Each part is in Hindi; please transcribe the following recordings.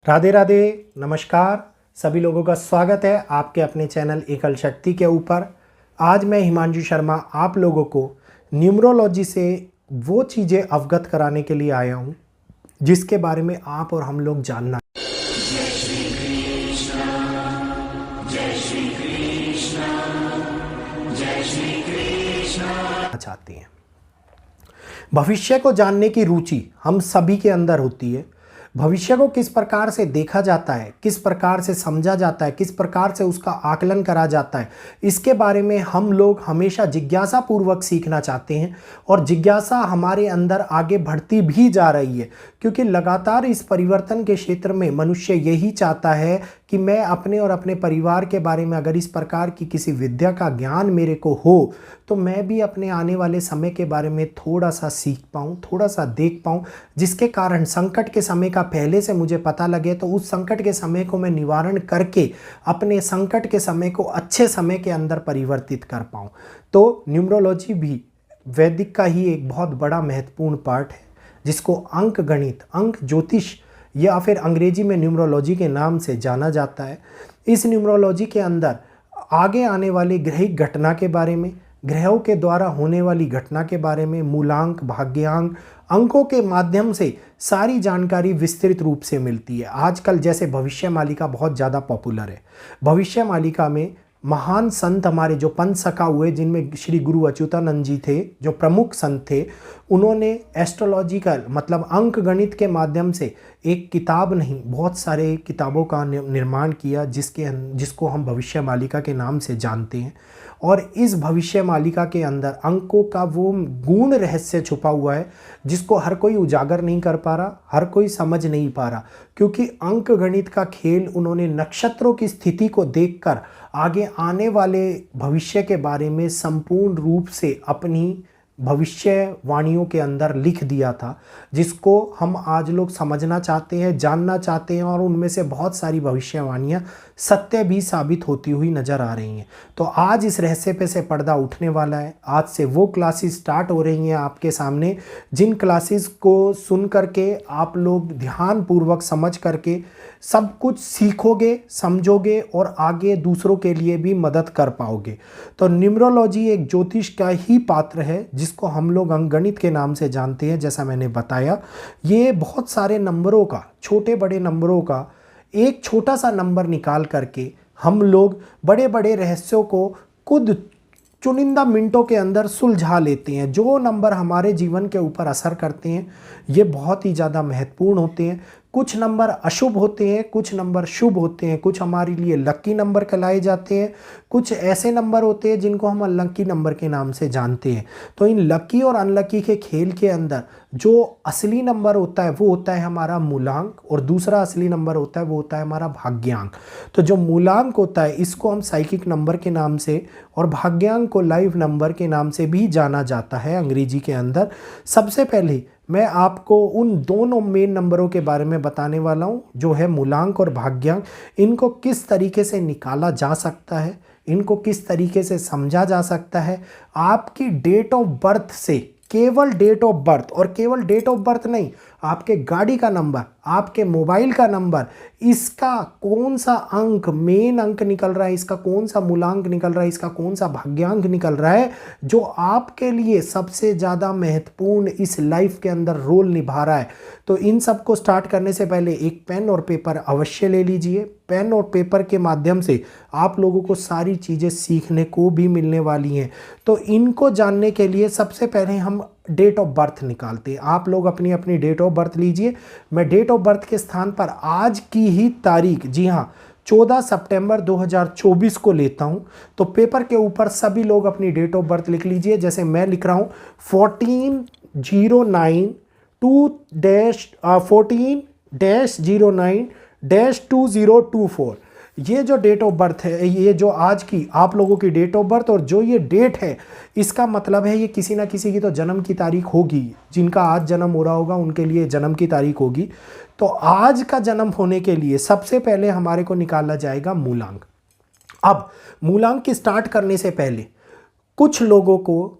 राधे राधे, नमस्कार। सभी लोगों का स्वागत है आपके अपने चैनल एकल शक्ति के ऊपर। आज मैं हिमांशु शर्मा आप लोगों को न्यूमरोलॉजी से वो चीज़ें अवगत कराने के लिए आया हूँ जिसके बारे में आप और हम लोग जानना चाहते हैं। भविष्य को जानने की रुचि हम सभी के अंदर होती है। भविष्य को किस प्रकार से देखा जाता है, किस प्रकार से समझा जाता है, किस प्रकार से उसका आकलन करा जाता है, इसके बारे में हम लोग हमेशा जिज्ञासा पूर्वक सीखना चाहते हैं। और जिज्ञासा हमारे अंदर आगे बढ़ती भी जा रही है, क्योंकि लगातार इस परिवर्तन के क्षेत्र में मनुष्य यही चाहता है कि मैं अपने और अपने परिवार के बारे में अगर इस प्रकार की किसी विद्या का ज्ञान मेरे को हो तो मैं भी अपने आने वाले समय के बारे में थोड़ा सा सीख पाऊँ, थोड़ा सा देख पाऊँ, जिसके कारण संकट के समय का पहले से मुझे पता लगे तो उस संकट के समय को मैं निवारण करके अपने संकट के समय को अच्छे समय के अंदर परिवर्तित कर पाऊँ। तो न्यूमरोलॉजी भी वैदिक का ही एक बहुत बड़ा महत्वपूर्ण पार्ट है, जिसको अंक गणित, अंक ज्योतिष या फिर अंग्रेजी में न्यूमरोलॉजी के नाम से जाना जाता है। इस न्यूमरोलॉजी के अंदर आगे आने वाली ग्रहिक घटना के बारे में, ग्रहों के द्वारा होने वाली घटना के बारे में, मूलांक, भाग्यांक, अंकों के माध्यम से सारी जानकारी विस्तृत रूप से मिलती है। आजकल जैसे भविष्य मालिका बहुत ज़्यादा पॉपुलर है। भविष्य मालिका में महान संत हमारे जो पंच सखा हुए, जिनमें श्री गुरु अच्युतानंद जी थे, जो प्रमुख संत थे, उन्होंने एस्ट्रोलॉजिकल मतलब अंक गणित के माध्यम से एक किताब नहीं बहुत सारे किताबों का निर्माण किया, जिसको हम भविष्य मालिका के नाम से जानते हैं। और इस भविष्य मालिका के अंदर अंकों का वो गूढ़ रहस्य छुपा हुआ है जिसको हर कोई उजागर नहीं कर पा रहा, हर कोई समझ नहीं पा रहा, क्योंकि अंक गणित का खेल उन्होंने नक्षत्रों की स्थिति को देखकर आगे आने वाले भविष्य के बारे में संपूर्ण रूप से अपनी भविष्यवाणियों के अंदर लिख दिया था, जिसको हम आज लोग समझना चाहते हैं, जानना चाहते हैं, और उनमें से बहुत सारी भविष्यवाणियां सत्य भी साबित होती हुई नजर आ रही हैं। तो आज इस रहस्य पे से पर्दा उठने वाला है। आज से वो क्लासेस स्टार्ट हो रही हैं आपके सामने, जिन क्लासेस को सुन करके आप लोग ध्यान पूर्वक समझ करके सब कुछ सीखोगे, समझोगे और आगे दूसरों के लिए भी मदद कर पाओगे। तो न्यूमरोलॉजी एक ज्योतिष का ही पात्र है, जिसको हम लोग अंकगणित के नाम से जानते हैं। जैसा मैंने बताया, ये बहुत सारे नंबरों का, छोटे बड़े नंबरों का एक छोटा सा नंबर निकाल करके हम लोग बड़े बड़े रहस्यों को खुद चुनिंदा मिनटों के अंदर सुलझा लेते हैं। जो नंबर हमारे जीवन के ऊपर असर करते हैं ये बहुत ही ज़्यादा महत्वपूर्ण होते हैं। कुछ नंबर अशुभ होते हैं, कुछ नंबर शुभ होते हैं, कुछ हमारे लिए लकी नंबर कहलाए जाते हैं, कुछ ऐसे नंबर होते हैं जिनको हम अनलकी नंबर के नाम से जानते हैं। तो इन लकी और अनलकी के खेल के अंदर जो असली नंबर होता है वो होता है हमारा मूलांक, और दूसरा असली नंबर होता है वो होता है हमारा भाग्यांक। तो जो मूलांक होता है इसको हम साइकिक नंबर के नाम से, और भाग्यांक को लाइव नंबर के नाम से भी जाना जाता है अंग्रेजी के अंदर। सबसे पहले मैं आपको उन दोनों मेन नंबरों के बारे में बताने वाला हूं, जो है मूलांक और भाग्यांक। इनको किस तरीके से निकाला जा सकता है, इनको किस तरीके से समझा जा सकता है। आपकी डेट ऑफ बर्थ से, केवल डेट ऑफ बर्थ, और केवल डेट ऑफ बर्थ नहीं, आपके गाड़ी का नंबर, आपके मोबाइल का नंबर, इसका कौन सा अंक मेन अंक निकल रहा है, इसका कौन सा मूलांक निकल रहा है, इसका कौन सा भाग्यांक निकल रहा है, जो आपके लिए सबसे ज़्यादा महत्वपूर्ण इस लाइफ के अंदर रोल निभा रहा है। तो इन सब को स्टार्ट करने से पहले एक पेन और पेपर अवश्य ले लीजिए। पेन और पेपर के माध्यम से आप लोगों को सारी चीज़ें सीखने को भी मिलने वाली हैं। तो इनको जानने के लिए सबसे पहले हम डेट ऑफ बर्थ निकालते हैं। आप लोग अपनी अपनी डेट ऑफ बर्थ लीजिए। मैं डेट ऑफ बर्थ के स्थान पर आज की ही तारीख, जी हाँ 14 सितंबर 2024 को लेता हूं। तो पेपर के ऊपर सभी लोग अपनी डेट ऑफ बर्थ लिख लीजिए। जैसे मैं लिख रहा हूं 14-09-2024। ये जो डेट ऑफ बर्थ है, ये जो आज की आप लोगों की डेट ऑफ बर्थ और जो ये डेट है, इसका मतलब है ये किसी ना किसी की तो जन्म की तारीख होगी। जिनका आज जन्म हो रहा होगा उनके लिए जन्म की तारीख होगी। तो आज का जन्म होने के लिए सबसे पहले हमारे को निकाला जाएगा मूलांक। अब मूलांक की स्टार्ट करने से पहले कुछ लोगों को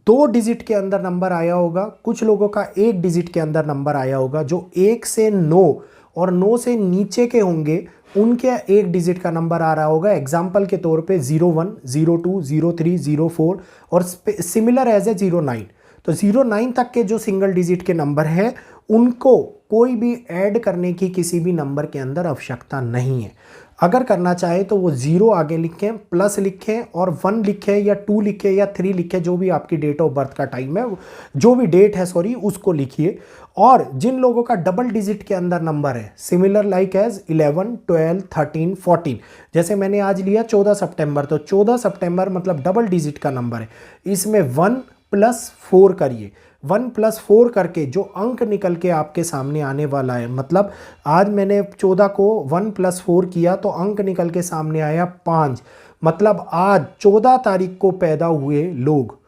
2 डिजिट के अंदर नंबर आया होगा, कुछ लोगों का 1 डिजिट के अंदर नंबर आया होगा। जो 1 से 9 और 9 से नीचे के होंगे उनके एक डिजिट का नंबर आ रहा होगा। एग्जाम्पल के तौर पे 01, 02, 03, 04 और सिमिलर एज ए 09। तो 09 तक के जो सिंगल डिजिट के नंबर है उनको कोई भी ऐड करने की किसी भी नंबर के अंदर आवश्यकता नहीं है। अगर करना चाहे तो वो 0 आगे लिखें, प्लस लिखें और 1 लिखें या 2 लिखें या 3 लिखें, जो भी आपकी डेट ऑफ बर्थ का टाइम है, जो भी डेट है सॉरी, उसको लिखिए। और जिन लोगों का डबल डिजिट के अंदर नंबर है, सिमिलर लाइक एज 11, 12, 13, 14, जैसे मैंने आज लिया 14 सितंबर, तो 14 सितंबर मतलब डबल डिजिट का नंबर है। इसमें 1 + 4 करिए। 1 + 4 करके जो अंक निकल के आपके सामने आने वाला है, मतलब आज मैंने 14 को 1 + 4 किया तो अंक निकल के सामने आया 5। मतलब आज 14 तारीख को पैदा हुए लोग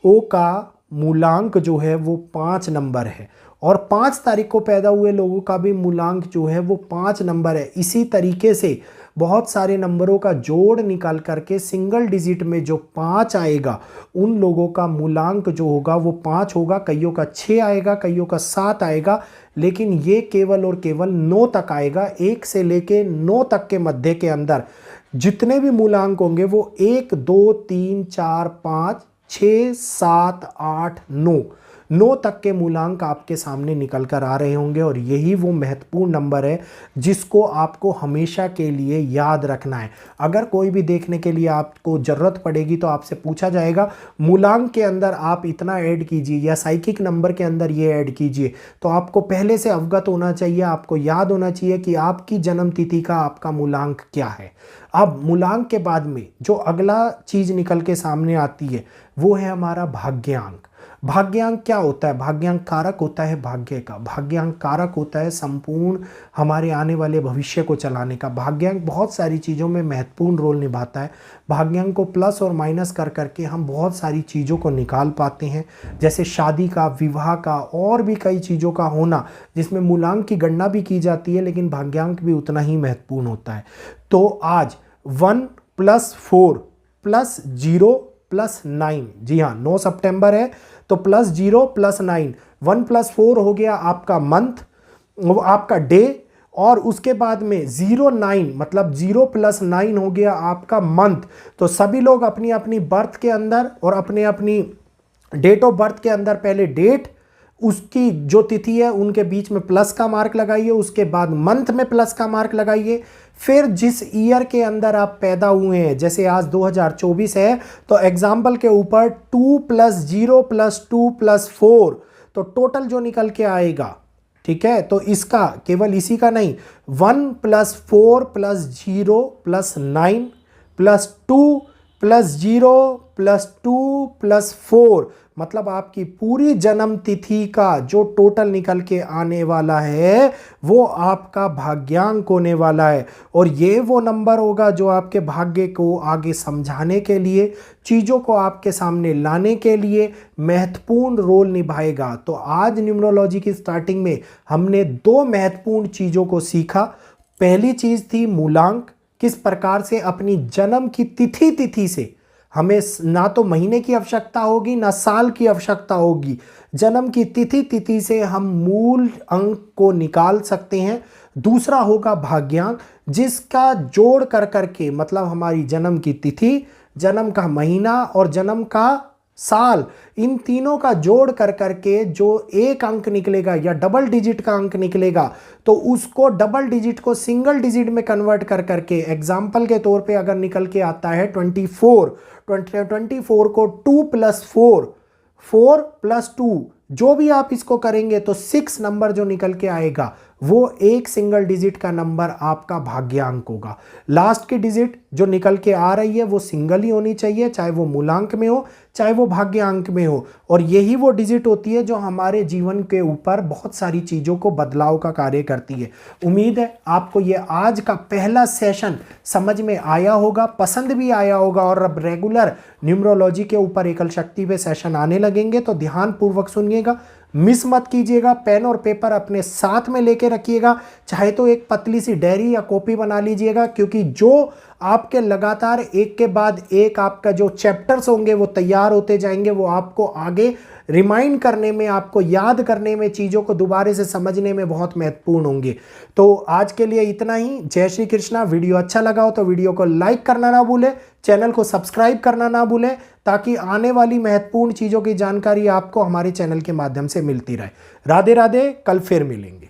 ओ का मूलांक जो है वो 5 नंबर है, और 5 तारीख को पैदा हुए लोगों का भी मूलांक जो है वो 5 नंबर है। इसी तरीके से बहुत सारे नंबरों का जोड़ निकाल करके सिंगल डिजिट में जो 5 आएगा उन लोगों का मूलांक जो होगा वो 5 होगा। कईयों का 6 आएगा, कईयों का 7 आएगा, लेकिन ये केवल और केवल 9 तक आएगा। 1 से लेके 9 तक के मध्य के अंदर जितने भी मूलांक होंगे वो 1, 2, 3, 4, 5, 6, 7, 8, 9 तक के मूलांक आपके सामने निकल कर आ रहे होंगे। और यही वो महत्वपूर्ण नंबर है जिसको आपको हमेशा के लिए याद रखना है। अगर कोई भी देखने के लिए आपको ज़रूरत पड़ेगी तो आपसे पूछा जाएगा मूलांक के अंदर आप इतना ऐड कीजिए या साइकिक नंबर के अंदर ये ऐड कीजिए, तो आपको पहले से अवगत होना चाहिए, आपको याद होना चाहिए कि आपकी जन्म तिथि का आपका मूलांक क्या है। अब मूलांक के बाद में जो अगला चीज़ निकल के सामने आती है वो है हमारा भाग्यांक। भाग्यांक क्या होता है? भाग्यांक कारक होता है भाग्य का। भाग्यांक कारक होता है संपूर्ण हमारे आने वाले भविष्य को चलाने का। भाग्यांक बहुत सारी चीज़ों में महत्वपूर्ण रोल निभाता है। भाग्यांक को प्लस और माइनस कर करके हम बहुत सारी चीज़ों को निकाल पाते हैं, जैसे शादी का, विवाह का और भी कई चीज़ों का होना, जिसमें मूलांक की गणना भी की जाती है लेकिन भाग्यांक भी उतना ही महत्वपूर्ण होता है। तो आज 1 + 4 + 0 + 9, जी हाँ 9 सितंबर है तो +0 + 9, 1 + 4 हो गया आपका मंथ, आपका डे, और उसके बाद में 09 मतलब 0 + 9 हो गया आपका मंथ। तो सभी लोग अपनी अपनी बर्थ के अंदर और अपने अपनी डेट ऑफ बर्थ के अंदर पहले डेट, उसकी जो तिथि है उनके बीच में प्लस का मार्क लगाइए, उसके बाद मंथ में प्लस का मार्क लगाइए, फिर जिस ईयर के अंदर आप पैदा हुए हैं, जैसे आज 2024 है तो एग्जाम्पल के ऊपर 2 + 0 + 2 + 4, तो टोटल जो निकल के आएगा, ठीक है, तो इसका केवल इसी का नहीं, 1 + 4 + 0 + 9 + 2 + 0 + 2 + 4, मतलब आपकी पूरी जन्म तिथि का जो टोटल निकल के आने वाला है वो आपका भाग्यांक होने वाला है। और ये वो नंबर होगा जो आपके भाग्य को आगे समझाने के लिए, चीज़ों को आपके सामने लाने के लिए महत्वपूर्ण रोल निभाएगा। तो आज न्यूमरोलॉजी की स्टार्टिंग में हमने 2 महत्वपूर्ण चीज़ों को सीखा। पहली चीज़ थी मूलांक, किस प्रकार से अपनी जन्म की तिथि से हमें ना तो महीने की आवश्यकता होगी ना साल की आवश्यकता होगी, जन्म की तिथि से हम मूल अंक को निकाल सकते हैं। दूसरा होगा भाग्यांक, जिसका जोड़ कर करके मतलब हमारी जन्म की तिथि, जन्म का महीना और जन्म का साल, इन तीनों का जोड़ कर करके जो एक अंक निकलेगा या डबल डिजिट का अंक निकलेगा, तो उसको डबल डिजिट को सिंगल डिजिट में कन्वर्ट कर करके, एग्जाम्पल के तौर पे अगर निकल के आता है 24 को 2 + 4 4 + 2, जो भी आप इसको करेंगे तो 6 नंबर जो निकल के आएगा वो एक सिंगल डिजिट का नंबर आपका भाग्यांक होगा। लास्ट की डिजिट जो निकल के आ रही है वो सिंगल ही होनी चाहिए, चाहे वो मूलांक में हो चाहे वो भाग्यांक में हो, और यही वो डिजिट होती है जो हमारे जीवन के ऊपर बहुत सारी चीज़ों को बदलाव का कार्य करती है। उम्मीद है आपको ये आज का पहला सेशन समझ में आया होगा, पसंद भी आया होगा, और अब रेगुलर न्यूमरोलॉजी के ऊपर एकल शक्ति पे सेशन आने लगेंगे तो ध्यानपूर्वक सुनिएगा। मिस मत कीजिएगा। पेन और पेपर अपने साथ में लेके रखिएगा, चाहे तो एक पतली सी डायरी या कॉपी बना लीजिएगा, क्योंकि जो आपके लगातार एक के बाद एक आपका जो चैप्टर्स होंगे वो तैयार होते जाएंगे, वो आपको आगे रिमाइंड करने में, आपको याद करने में, चीज़ों को दोबारा से समझने में बहुत महत्वपूर्ण होंगे। तो आज के लिए इतना ही। जय श्री कृष्णा। वीडियो अच्छा लगा हो तो वीडियो को लाइक करना ना भूलें, चैनल को सब्सक्राइब करना ना भूलें, ताकि आने वाली महत्वपूर्ण चीज़ों की जानकारी आपको हमारे चैनल के माध्यम से मिलती रहे। राधे राधे, कल फिर मिलेंगे।